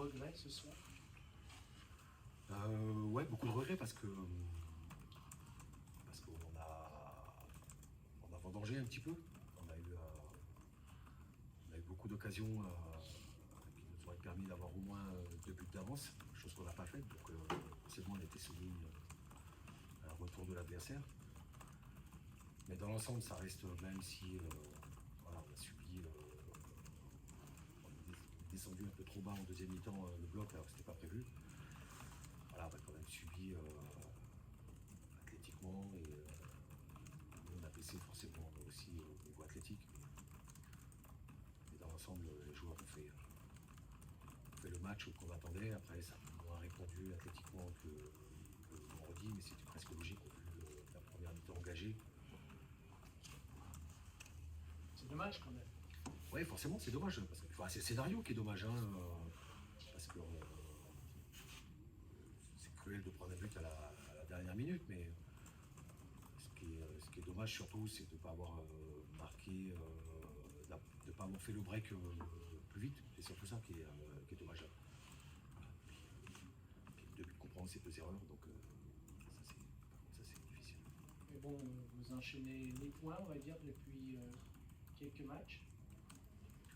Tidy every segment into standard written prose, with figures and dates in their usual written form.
regrets ce soir? Ouais, beaucoup de regrets parce qu'on a vendangé un petit peu. On a eu beaucoup d'occasions qui nous auraient permis d'avoir au moins 2 buts d'avance, chose qu'on n'a pas faite. Donc forcément on était soumis à un retour de l'adversaire. Mais dans l'ensemble, ça reste, même si voilà, on a subi, on est descendu un peu trop bas en deuxième mi-temps le bloc alors que c'était pas prévu. Voilà, on a quand même subi athlétiquement et on a baissé forcément aussi au niveau athlétique. Mais dans l'ensemble, les joueurs ont fait le match qu'on attendait. Après, ça a moins répondu athlétiquement que vendredi, mais c'était presque logique au vu de la première mi-temps engagée. C'est dommage quand même. Oui, forcément, c'est dommage. C'est le scénario qui est dommage. Parce que c'est cruel de prendre un but à la dernière minute, mais ce qui est dommage surtout, c'est de ne pas avoir marqué, de ne pas avoir fait le break plus vite. C'est surtout ça qui est dommageable. Puis depuis qu'on prend ces 2 erreurs, donc ça c'est difficile. Mais bon, vous enchaînez les points, on va dire, depuis quelques matchs.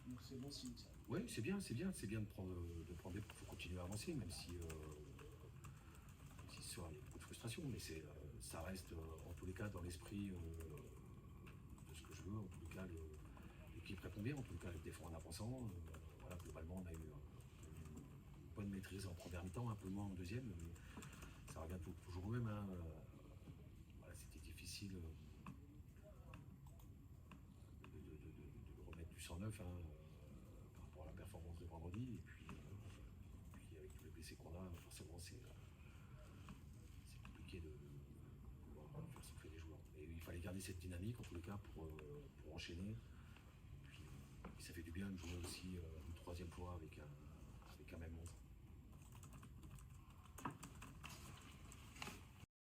Donc c'est bon signe ça. Oui, c'est bien de prendre des. Il faut continuer à avancer, même si ce soir il y a beaucoup de frustration, mais ça reste en tous les cas dans l'esprit de ce que je veux. En tous les cas, l'équipe répond bien, en tous les cas, elle défend en avançant. Voilà, globalement, on a eu une bonne maîtrise en première mi-temps, un peu moins en deuxième, mais ça revient toujours au même. Voilà, c'était difficile de remettre du 109 par rapport à la performance de vendredi. Et puis avec tous les blessés qu'on a, forcément, c'est compliqué de pouvoir faire souffler les joueurs. Et il fallait garder cette dynamique, en tous les cas, pour enchaîner. Et puis ça fait du bien de jouer aussi une 3e fois avec un